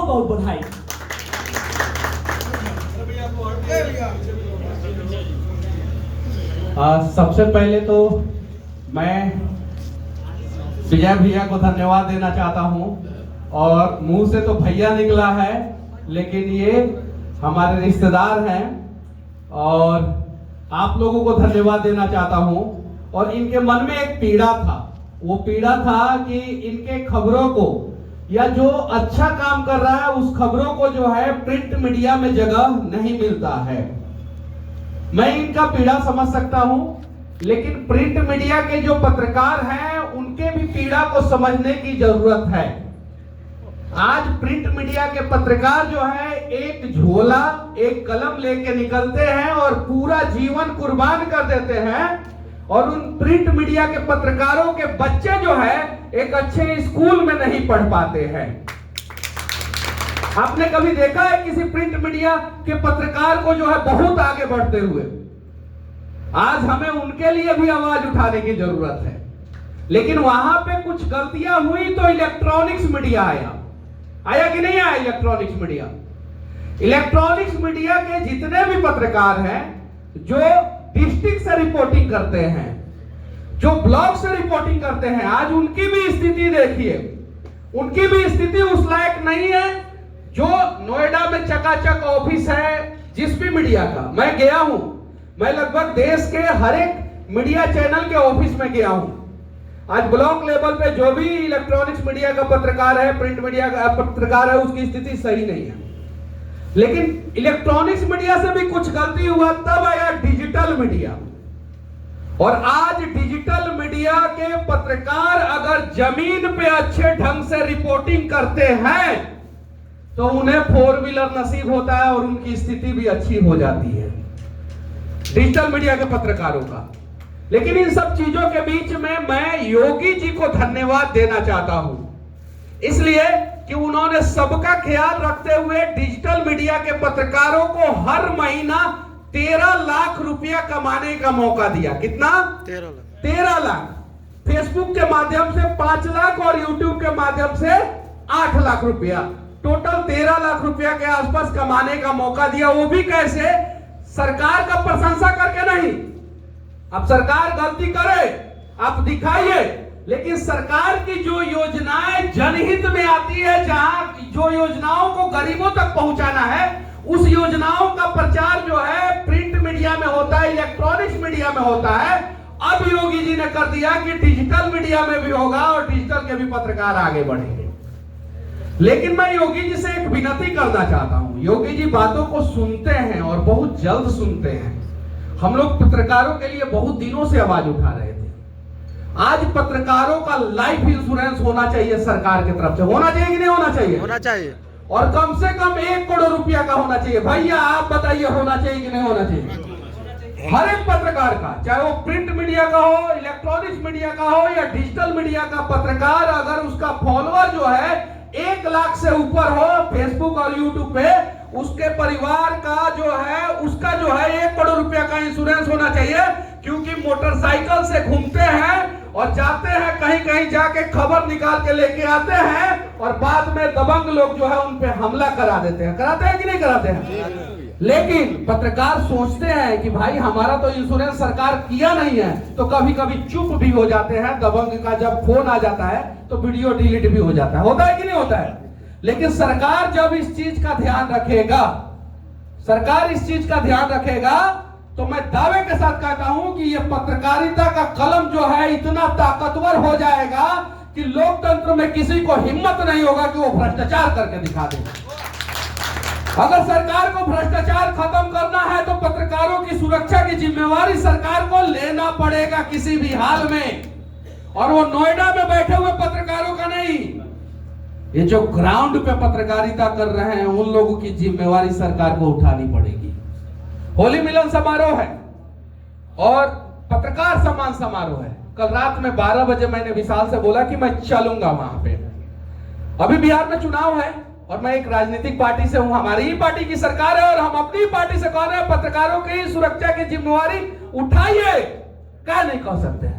बहुत बधाई। सबसे पहले तो मैं विजय भैया को धन्यवाद देना चाहता हूं, और मुंह से तो भैया निकला है लेकिन ये हमारे रिश्तेदार हैं, और आप लोगों को धन्यवाद देना चाहता हूं। और इनके मन में एक पीड़ा था, वो पीड़ा था कि इनके खबरों को या जो अच्छा काम कर रहा है उस खबरों को जो है प्रिंट मीडिया में जगह नहीं मिलता है। मैं इनका पीड़ा समझ सकता हूं, लेकिन प्रिंट मीडिया के जो पत्रकार हैं उनके भी पीड़ा को समझने की जरूरत है। आज प्रिंट मीडिया के पत्रकार जो है एक झोला एक कलम लेके निकलते हैं और पूरा जीवन कुर्बान कर देते हैं, और उन प्रिंट मीडिया के पत्रकारों के बच्चे जो है एक अच्छे स्कूल में नहीं पढ़ पाते हैं। आपने कभी देखा है किसी प्रिंट मीडिया के पत्रकार को जो है बहुत आगे बढ़ते हुए? आज हमें उनके लिए भी आवाज उठाने की जरूरत है। लेकिन वहां पे कुछ गलतियां हुई तो इलेक्ट्रॉनिक्स मीडिया आया कि नहीं आया? इलेक्ट्रॉनिक्स मीडिया के जितने भी पत्रकार हैं जो डिस्ट्रिक्ट से रिपोर्टिंग करते हैं, जो ब्लॉक से रिपोर्टिंग करते हैं, आज उनकी भी स्थिति देखिए। उनकी भी स्थिति उस लायक नहीं है। जो नोएडा में चकाचक ऑफिस है जिस भी मीडिया का, मैं गया हूं, मैं लगभग देश के हर एक मीडिया चैनल के ऑफिस में गया हूं। आज ब्लॉक लेवल पे जो भी इलेक्ट्रॉनिक्स मीडिया का पत्रकार है, प्रिंट मीडिया का पत्रकार है, उसकी स्थिति सही नहीं है। लेकिन इलेक्ट्रॉनिक्स मीडिया से भी कुछ गलती हुआ, तब आया डिजिटल मीडिया। और आज डिजिटल मीडिया के पत्रकार अगर जमीन पे अच्छे ढंग से रिपोर्टिंग करते हैं तो उन्हें 4 व्हीलर नसीब होता है और उनकी स्थिति भी अच्छी हो जाती है, डिजिटल मीडिया के पत्रकारों का। लेकिन इन सब चीजों के बीच में मैं योगी जी को धन्यवाद देना चाहता हूं, इसलिए कि उन्होंने सबका ख्याल रखते हुए डिजिटल मीडिया के पत्रकारों को हर महीना 13 लाख रुपया कमाने का मौका दिया। कितना? 13 लाख। फेसबुक के माध्यम से 5 लाख और यूट्यूब के माध्यम से 8 लाख रुपया, टोटल 13 लाख रुपया के आसपास कमाने का मौका दिया। वो भी कैसे? सरकार का प्रशंसा करके नहीं। अब सरकार गलती करे, आप दिखाइए, लेकिन सरकार की जो योजनाएं जनहित में आती है, जहां जो योजनाओं को गरीबों तक पहुंचाना है, उस योजनाओं का प्रचार जो है प्रिंट मीडिया में होता है, इलेक्ट्रॉनिक्स मीडिया में होता है। अब योगी जी ने कर दिया कि डिजिटल मीडिया में भी होगा और डिजिटल के भी पत्रकार आगे बढ़ेंगे। लेकिन मैं योगी जी से एक विनती करना चाहता हूं। योगी जी बातों को सुनते हैं और बहुत जल्द सुनते हैं। हम लोग पत्रकारों के लिए बहुत दिनों से आवाज उठा रहे थे। आज पत्रकारों का लाइफ इंश्योरेंस होना चाहिए सरकार की तरफ से। होना चाहिए कि नहीं होना चाहिए? होना चाहिए। और कम से कम 1 करोड़ रुपया का होना चाहिए। भैया आप बताइए, होना चाहिए कि नहीं होना चाहिए? हर एक पत्रकार का, चाहे वो प्रिंट मीडिया का हो, इलेक्ट्रॉनिक्स मीडिया का हो या डिजिटल मीडिया का पत्रकार, अगर उसका फॉलोअर जो है 1 लाख से ऊपर हो फेसबुक और यूट्यूब पे, उसके परिवार का जो है उसका जो है 1 करोड़ रुपया का इंश्योरेंस होना चाहिए। क्योंकि मोटरसाइकिल से घूमते हैं और जाते हैं कहीं कहीं, जाके खबर निकाल के लेके आते हैं और बाद में दबंग लोग जो है उन पे हमला करा देते हैं। कराते हैं कि नहीं कराते हैं? लेकिन पत्रकार सोचते हैं कि भाई हमारा तो इंश्योरेंस सरकार किया नहीं है, तो कभी कभी चुप भी हो जाते हैं। दबंग का जब फोन आ जाता है तो वीडियो डिलीट भी हो जाता है। होता है कि नहीं होता है? लेकिन सरकार जब इस चीज का ध्यान रखेगा, सरकार इस चीज का ध्यान रखेगा, तो मैं दावे के साथ कहता हूं कि ये पत्रकारिता का कलम जो है इतना ताकतवर हो जाएगा कि लोकतंत्र में किसी को हिम्मत नहीं होगा कि वो भ्रष्टाचार करके दिखा दे। अगर सरकार को भ्रष्टाचार खत्म करना है तो पत्रकारों की सुरक्षा की जिम्मेवारी सरकार को लेना पड़ेगा किसी भी हाल में। और वो नोएडा में बैठे हुए पत्रकारों का नहीं, ये जो ग्राउंड पे पत्रकारिता कर रहे हैं उन लोगों की जिम्मेवारी सरकार को उठानी पड़ेगी। होली मिलन समारोह है और पत्रकार सम्मान समारोह है। कल रात में 12 बजे मैंने विशाल से बोला कि मैं चलूंगा वहां पे। अभी बिहार में चुनाव है और मैं एक राजनीतिक पार्टी से हूं, हमारी ही पार्टी की सरकार है और हम अपनी पार्टी से कह रहे हैं पत्रकारों की सुरक्षा की जिम्मेवारी उठाइए। क्या नहीं कह सकते हैं?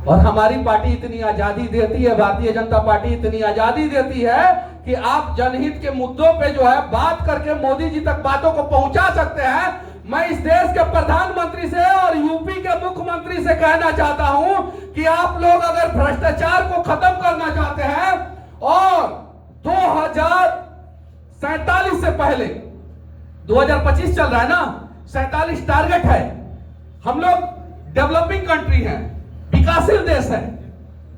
और हमारी पार्टी इतनी आजादी देती है, भारतीय जनता पार्टी इतनी आजादी देती है कि आप जनहित के मुद्दों पे जो है बात करके मोदी जी तक बातों को पहुंचा सकते हैं। मैं इस देश के प्रधानमंत्री से और यूपी के मुख्यमंत्री से कहना चाहता हूं कि आप लोग अगर भ्रष्टाचार को खत्म करना चाहते हैं और 2047 से पहले, 2025 चल रहा है ना, 47 टारगेट है। हम लोग डेवलपिंग कंट्री है, विकासशील देश है,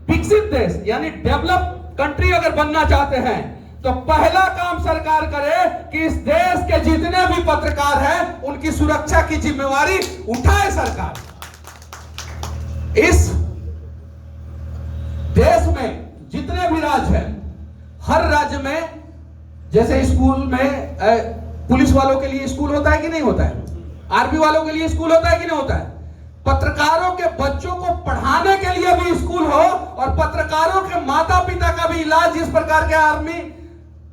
विकसित देश यानी डेवलप कंट्री अगर बनना चाहते हैं तो पहला काम सरकार करे कि इस देश के जितने भी पत्रकार हैं उनकी सुरक्षा की जिम्मेवारी उठाए सरकार। इस देश में जितने भी राज्य हैं, हर राज्य में जैसे स्कूल में पुलिस वालों के लिए स्कूल होता है कि नहीं होता है, आर्मी वालों के लिए स्कूल होता है कि नहीं होता है, पत्रकारों के बच्चों को पढ़ाने के लिए भी स्कूल हो और पत्रकारों के माता पिता का भी इलाज, जिस प्रकार के आर्मी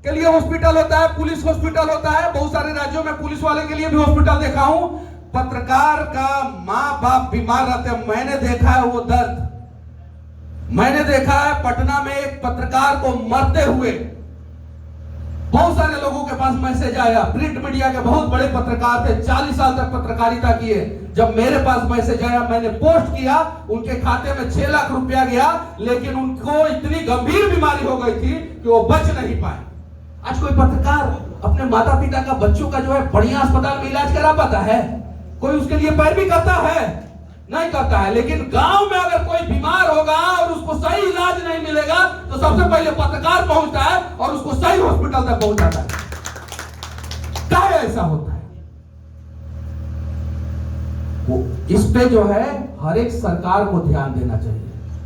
के लिए हॉस्पिटल होता है, पुलिस हॉस्पिटल होता है, बहुत सारे राज्यों में पुलिस वाले के लिए भी हॉस्पिटल देखा हूं। पत्रकार का माँ बाप बीमार रहते हैं, मैंने देखा है वो दर्द। मैंने देखा है पटना में एक पत्रकार को मरते हुए, बहुत सारे लोगों के पास मैसेज आया, प्रिंट मीडिया के बहुत बड़े पत्रकार थे, 40 साल तक पत्रकारिता किए। जब मेरे पास मैसेज आया, मैंने पोस्ट किया, उनके खाते में 6 लाख रुपया गया, लेकिन उनको इतनी गंभीर बीमारी हो गई थी कि वो बच नहीं पाए। आज कोई पत्रकार अपने माता पिता का, बच्चों का जो है बढ़िया अस्पताल में इलाज करा पाता है? कोई उसके लिए पैरवी करता है? नहीं करता है। लेकिन गांव में अगर कोई बीमार होगा और उसको सही इलाज नहीं मिलेगा तो सबसे पहले पत्रकार पहुंचता है और उसको सही हॉस्पिटल तक पहुंचाता है। क्या ऐसा होता है? इस पे जो है हर एक सरकार को ध्यान देना चाहिए,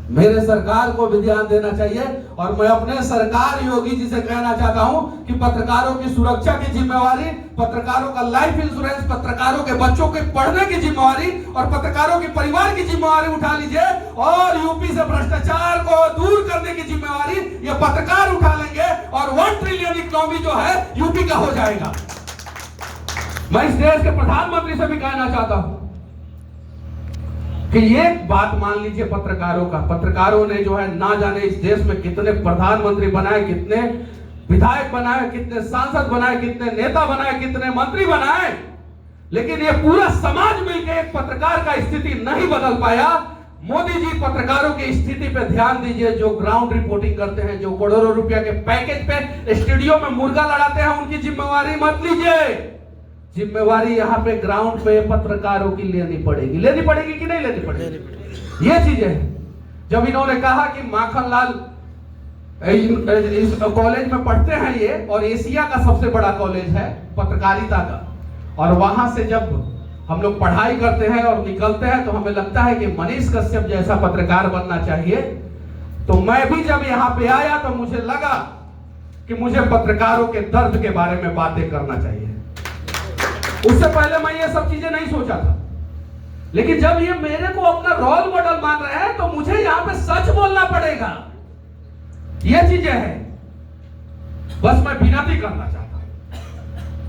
मेरे सरकार को भी ध्यान देना चाहिए। और मैं अपने सरकार योगी जी से कहना चाहता हूं कि पत्रकारों की सुरक्षा की जिम्मेवारी, पत्रकारों का लाइफ इंश्योरेंस, पत्रकारों के बच्चों के पढ़ने की जिम्मेवारी और पत्रकारों के परिवार की जिम्मेवारी उठा लीजिए और यूपी से भ्रष्टाचार को दूर करने की जिम्मेवारी ये पत्रकार उठा लेंगे और 1 ट्रिलियन इकोनॉमी जो है यूपी का हो जाएगा। मैं इस देश के प्रधानमंत्री से भी कहना चाहता हूं कि ये बात मान लीजिए पत्रकारों का, पत्रकारों ने जो है ना जाने इस देश में कितने प्रधानमंत्री बनाए, कितने विधायक बनाए, कितने सांसद बनाए, कितने नेता बनाए, कितने मंत्री बनाए, लेकिन ये पूरा समाज मिलकर एक पत्रकार का स्थिति नहीं बदल पाया। मोदी जी पत्रकारों की स्थिति पे ध्यान दीजिए, जो ग्राउंड रिपोर्टिंग करते हैं, जो करोड़ों रुपया के पैकेज पे स्टूडियो में मुर्गा लड़ाते हैं, उनकी जिम्मेवारी मत लीजिए। जिम्मेवारी यहाँ पे ग्राउंड पे पत्रकारों की लेनी पड़ेगी कि नहीं लेनी पड़ेगी? ये चीजें हैं। जब इन्होंने कहा कि माखन लाल इस कॉलेज में पढ़ते हैं ये, और एशिया का सबसे बड़ा कॉलेज है पत्रकारिता का, और वहां से जब हम लोग पढ़ाई करते हैं और निकलते हैं तो हमें लगता है कि मनीष कश्यप जैसा पत्रकार बनना चाहिए। तो मैं भी जब यहाँ पे आया तो मुझे लगा कि मुझे पत्रकारों के दर्द के बारे में बातें करना चाहिए। उससे पहले मैं ये सब चीजें नहीं सोचा था, लेकिन जब ये मेरे को अपना रोल मॉडल मान रहे हैं तो मुझे यहां पे सच बोलना पड़ेगा। ये चीजें हैं। बस मैं विनती करना चाहता हूं,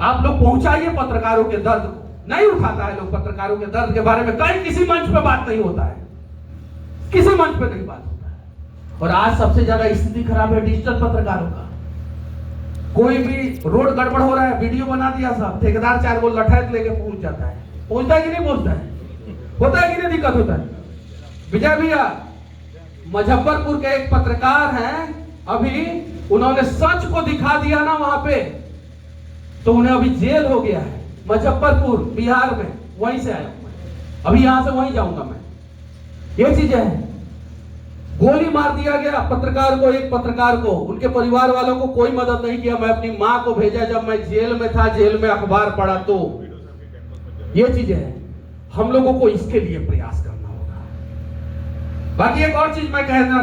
आप लोग पहुंचाइए पत्रकारों के दर्द को। नहीं उठाता है लोग पत्रकारों के दर्द के बारे में, कहीं किसी मंच पे बात नहीं होता है, किसी मंच पे नहीं बात होता है। और आज सबसे ज्यादा स्थिति खराब है डिजिटल पत्रकारों का। कोई भी रोड गड़बड़ हो रहा है, वीडियो बना दिया साहब, ठेकेदार 4 गो लठैत लेके पहुंच जाता है। पहुंचता है कि नहीं पहुंचता है? होता है कि नहीं दिक्कत होता है? विजय भैया मुजफ्फरपुर के एक पत्रकार हैं, अभी उन्होंने सच को दिखा दिया ना वहां पे, तो उन्हें अभी जेल हो गया है। मुजफ्फरपुर बिहार में, वहीं से आया हूं, अभी यहां से वहीं जाऊंगा मैं। ये चीजें हैं। गोली मार दिया गया पत्रकार को, एक पत्रकार को, उनके परिवार वालों को कोई मदद नहीं किया। मैं अपनी मां को भेजा जब मैं जेल में था, जेल में अखबार पढ़ा। तो ये चीजें हैं, हम लोगों को इसके लिए प्रयास करना होगा। बाकी एक और चीज मैं कहना